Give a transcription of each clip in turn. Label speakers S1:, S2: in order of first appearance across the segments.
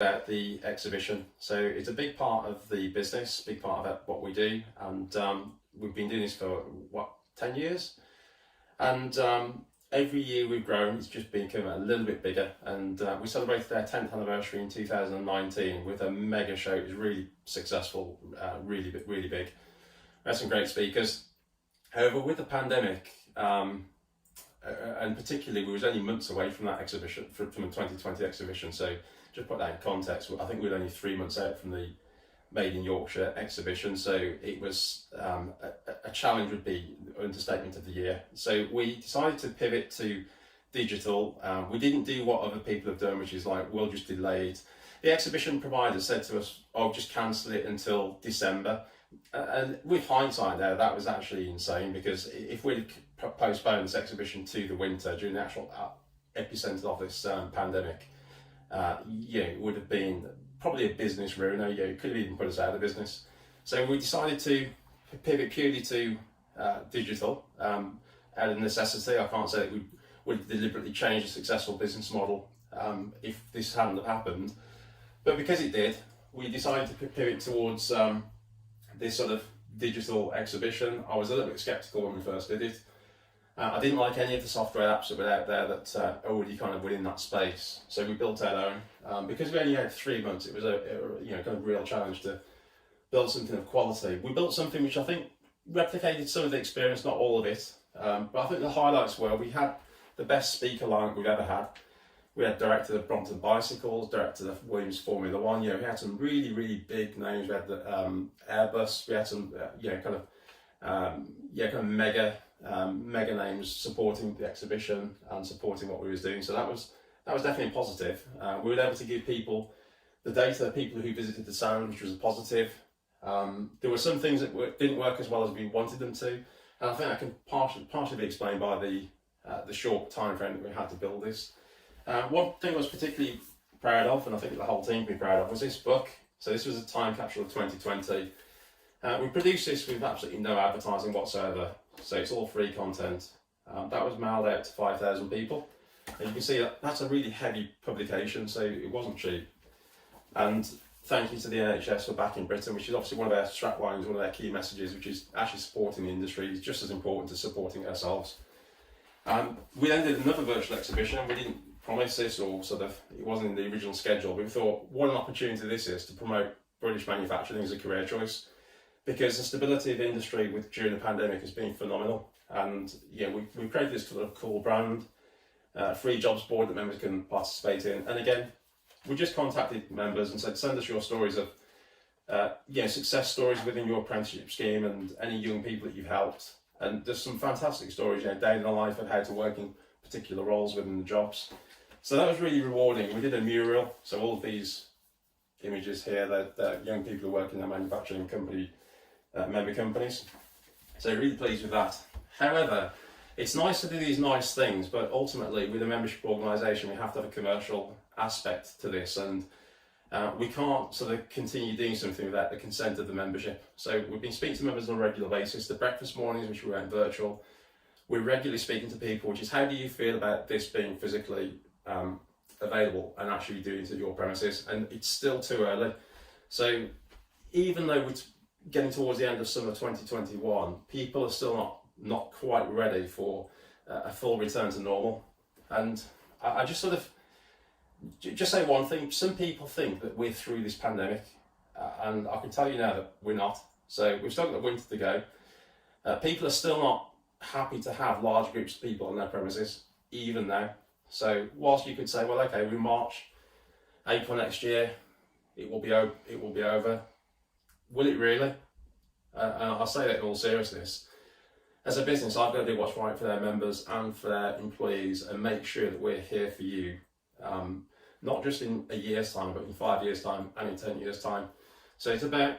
S1: about the exhibition. So it's a big part of the business, big part of what we do, and we've been doing this for 10 years, and every year we've grown. It's just become a little bit bigger, and we celebrated our 10th anniversary in 2019 with a mega show. It was really successful, really big. We had some great speakers. However, with the pandemic, and particularly we was only months away from that exhibition, from the 2020 exhibition, so just put that in context, I think we were only 3 months out from the Made in Yorkshire exhibition, so it was a challenge, would be the understatement of the year. So we decided to pivot to digital. We didn't do what other people have done, which is like, we'll just delay it. The exhibition provider said to us, "Oh, just cancel it until December." And with hindsight now, that was actually insane, because if we'd postponed this exhibition to the winter during the actual epicenter of this pandemic, it would have been probably a business ruiner. It could have even put us out of business. So we decided to pivot purely to digital out of necessity. I can't say that we would have deliberately changed a successful business model if this hadn't happened, but because it did, we decided to pivot towards this sort of digital exhibition. I was a little bit skeptical when we first did it. I didn't like any of the software apps that were out there that are already kind of within that space. So we built our own. Because we only had 3 months, it was a kind of real challenge to build something of quality. We built something which I think replicated some of the experience, not all of it. But I think the highlights were, we had the best speaker lineup we've ever had. We had director of Brompton Bicycles, director of Williams Formula One. We had some really, really big names. We had the Airbus. We had some, kind of mega names supporting the exhibition and supporting what we was doing. So that was definitely positive. We were able to give people the data, people who visited the stand, which was a positive. There were some things that didn't work as well as we wanted them to, and I think that can partially be explained by the short time frame that we had to build this. One thing I was particularly proud of, and I think the whole team can be proud of, was this book. So this was a time capsule of 2020. We produced this with absolutely no advertising whatsoever, so it's all free content. That was mailed out to 5,000 people, and you can see that's a really heavy publication, so it wasn't cheap. And thank you to the NHS for backing Britain, which is obviously one of their straplines, one of their key messages, which is actually supporting the industry is just as important as supporting ourselves. We then did another virtual exhibition. We didn't promise this, or it wasn't in the original schedule, but we thought, what an opportunity this is to promote British manufacturing as a career choice, because the stability of the industry during the pandemic has been phenomenal. And we created this sort of cool brand, free jobs board that members can participate in. And again, we just contacted members and said, send us your stories of success stories within your apprenticeship scheme and any young people that you've helped. And there's some fantastic stories, day in the life of how to work in particular roles within the jobs. So that was really rewarding. We did a mural, so all of these images here, they're young people who work in their manufacturing company, member companies. So really pleased with that. However, it's nice to do these nice things, but ultimately with a membership organisation, we have to have a commercial aspect to this, and we can't continue doing something without the consent of the membership. So we've been speaking to members on a regular basis. The breakfast mornings, which we went virtual, we're regularly speaking to people, which is, how do you feel about this being physically available and actually doing it at your premises? And it's still too early. So even though we're getting towards the end of summer 2021, people are still not quite ready for a full return to normal. And I just just say one thing. Some people think that we're through this pandemic, and I can tell you now that we're not. So we've still got the winter to go. People are still not happy to have large groups of people on their premises, even now. So whilst you could say, well, okay, we March, April next year, it will be over. Will it really? And I'll say that in all seriousness. As a business, I've got to do what's right for their members and for their employees, and make sure that we're here for you, not just in a year's time, but in 5 years' time and in 10 years' time. So it's about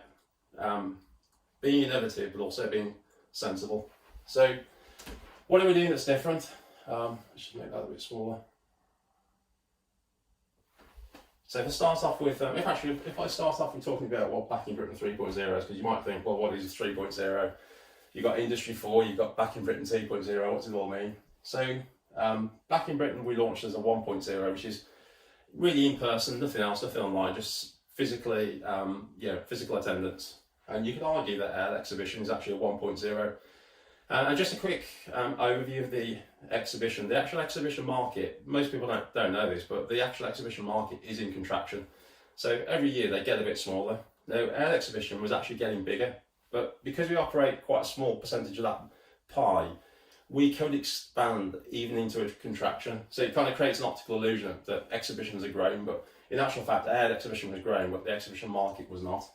S1: being innovative, but also being sensible. So what are we doing that's different? I should make that a bit smaller. So if I start off with, if I start off with talking about what Back in Britain 3.0 is, because you might think, well, what is 3.0? You've got Industry 4, you've got Back in Britain 2.0, what does it all mean? So Back in Britain we launched as a 1.0, which is really in person, nothing else, nothing online, just physically, physical attendance. And you could argue that our exhibition is actually a 1.0. And just a quick overview of the exhibition. The actual exhibition market, most people don't know this, but the actual exhibition market is in contraction. So every year they get a bit smaller. Now, our exhibition was actually getting bigger, but because we operate quite a small percentage of that pie, we could expand even into a contraction. So it kind of creates an optical illusion that exhibitions are growing, but in actual fact, our exhibition was growing, but the exhibition market was not.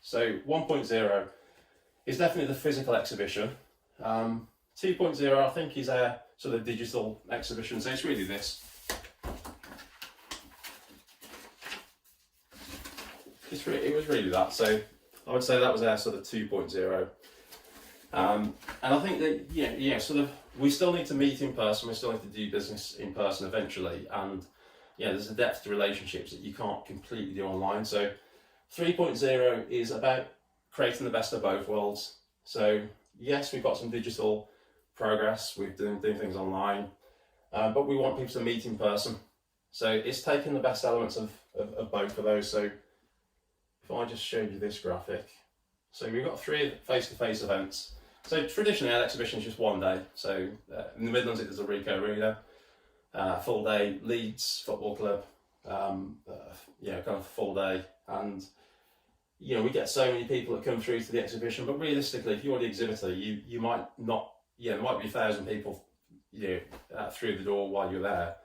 S1: So 1.0 is definitely the physical exhibition. 2.0, I think, is our sort of digital exhibition. So it's really this. It was really that. So I would say that was our sort of 2.0. And I think that, sort of, we still need to meet in person, we still need to do business in person eventually, and there's a depth to relationships that you can't completely do online. So 3.0 is about creating the best of both worlds. So yes, we've got some digital progress, we're doing things online, but we want people to meet in person. So it's taking the best elements of both of those. So if I just showed you this graphic, so we've got 3 face-to-face events. So traditionally our exhibition is just one day. So in the Midlands it is a Rico Arena, full day. Leeds Football Club, kind of full day. And we get so many people that come through to the exhibition, but realistically, if you're the exhibitor, you might not, there might be 1,000 people through the door while you're there,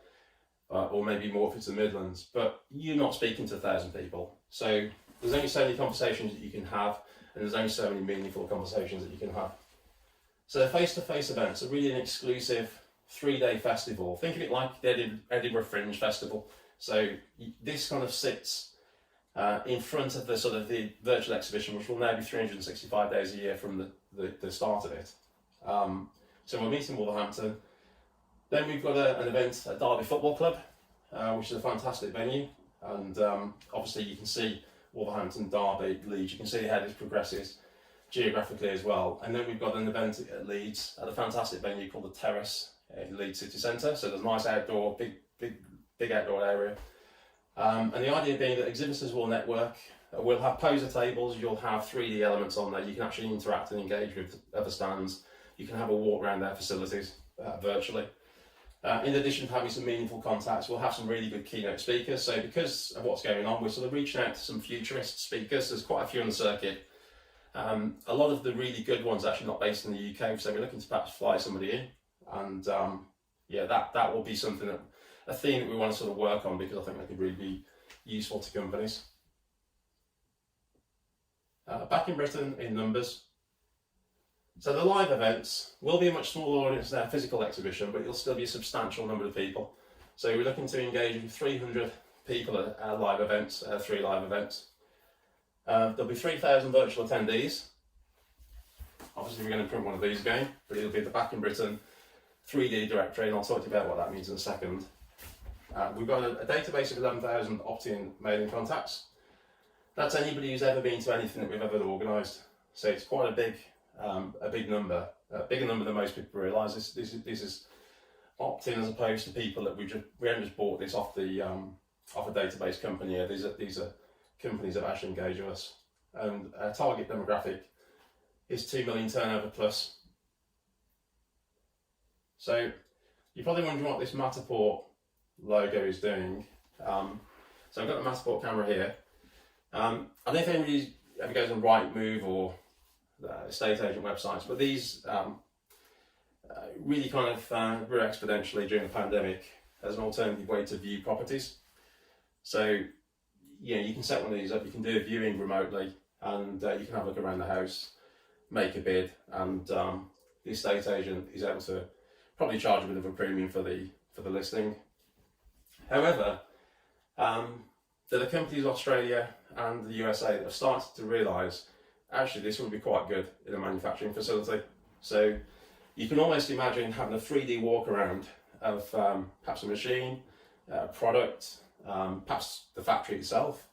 S1: or maybe more if it's the Midlands, but you're not speaking to 1,000 people. So there's only so many conversations that you can have, and there's only so many meaningful conversations that you can have. So the face-to-face events are really an exclusive 3-day festival. Think of it like the Edinburgh Fringe Festival. So this kind of sits in front of the sort of the virtual exhibition, which will now be 365 days a year from the start of it. So we're meeting Wolverhampton. Then we've got an event at Derby Football Club, which is a fantastic venue. And obviously you can see Wolverhampton, Derby, Leeds. You can see how this progresses geographically as well. And then we've got an event at Leeds at a fantastic venue called the Terrace in Leeds City Centre. So there's a nice outdoor, big outdoor area. And the idea being that exhibitors will network. We'll have poser tables. You'll have 3D elements on there. You can actually interact and engage with other stands. You can have a walk around their facilities virtually. In addition to having some meaningful contacts, we'll have some really good keynote speakers. So because of what's going on, we're sort of reaching out to some futurist speakers. There's quite a few on the circuit. A lot of the really good ones are actually not based in the UK, so we're looking to perhaps fly somebody in. And that will be something a theme that we want to sort of work on, because I think that could really be useful to companies. Back in Britain in numbers. So the live events will be a much smaller audience than our physical exhibition, but it'll still be a substantial number of people. So we're looking to engage with 300 people at our live events, 3 live events. There'll be 3,000 virtual attendees. Obviously we're going to print one of these again, but it'll be the Back in Britain 3D directory, and I'll talk to you about what that means in a second. We've got a database of 11,000 opt-in mailing contacts. That's anybody who's ever been to anything that we've ever organised. So it's quite a big number, bigger number than most people realise. This is opt-in as opposed to people that we haven't just bought this off a database company. These are companies that actually engage with us, and our target demographic is 2 million turnover plus. So you're probably wondering what this Masterport logo is doing. So I've got the Masterport camera here. I don't know if anybody ever goes on Rightmove or estate agent websites, but these really kind of grew exponentially during the pandemic as an alternative way to view properties. So you can set one of these up, you can do a viewing remotely, and you can have a look around the house, make a bid, and the estate agent is able to probably charge a bit of a premium for the listing. However, there are companies in Australia and the USA that have started to realise actually this would be quite good in a manufacturing facility. So you can almost imagine having a 3D walk around of perhaps a machine, a product, perhaps the factory itself,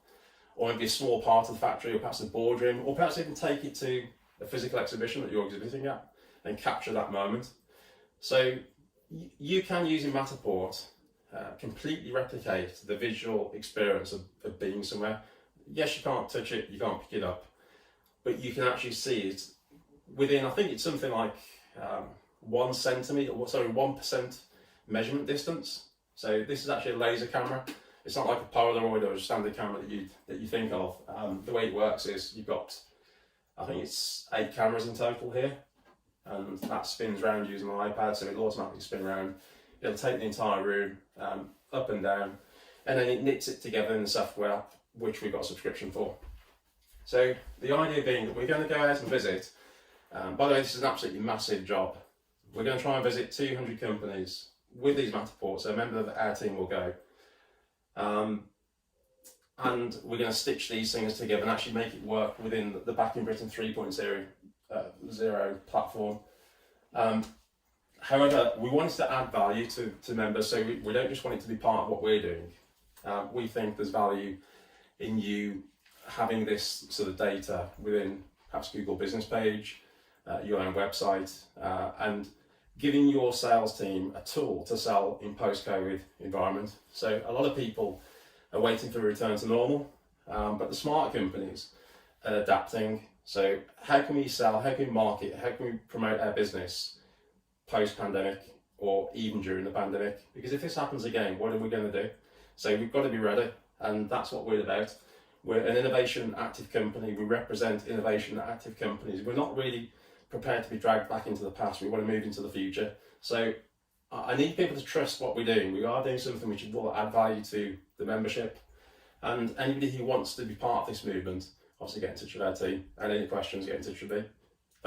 S1: or maybe a small part of the factory, or perhaps a boardroom, or perhaps even take it to a physical exhibition that you're exhibiting at and capture that moment. So you can, using Masterport, completely replicate the visual experience of being somewhere. Yes, you can't touch it, you can't pick it up, but you can actually see it within, I think it's something like 1 centimetre, 1% measurement distance. So this is actually a laser camera. It's not like a Polaroid or a standard camera that you think of. The way it works is you've got, I think it's 8 cameras in total here, and that spins around using an iPad, so it'll automatically spin around. It'll take the entire room up and down, and then it knits it together in the software, which we've got a subscription for. So the idea being that we're going to go out and visit, by the way, this is an absolutely massive job. We're going to try and visit 200 companies with these Matterports, so a member of our team will go. And we're going to stitch these things together and actually make it work within the Back in Britain 3.0 platform. However, we wanted to add value to members, so we don't just want it to be part of what we're doing. We think there's value in you having this sort of data within perhaps Google business page, your own website, and giving your sales team a tool to sell in post-COVID environment. So a lot of people are waiting for a return to normal, but the smart companies are adapting. So how can we sell, how can we market, how can we promote our business post-pandemic or even during the pandemic? Because if this happens again, what are we going to do? So we've got to be ready, and that's what we're about. We're an innovation active company. We represent innovation active companies. We're not really prepared to be dragged back into the past. We want to move into the future. So I need people to trust what we're doing. We are doing something which will add value to the membership, and anybody who wants to be part of this movement, obviously get in touch with our team, and any questions, get in touch with me.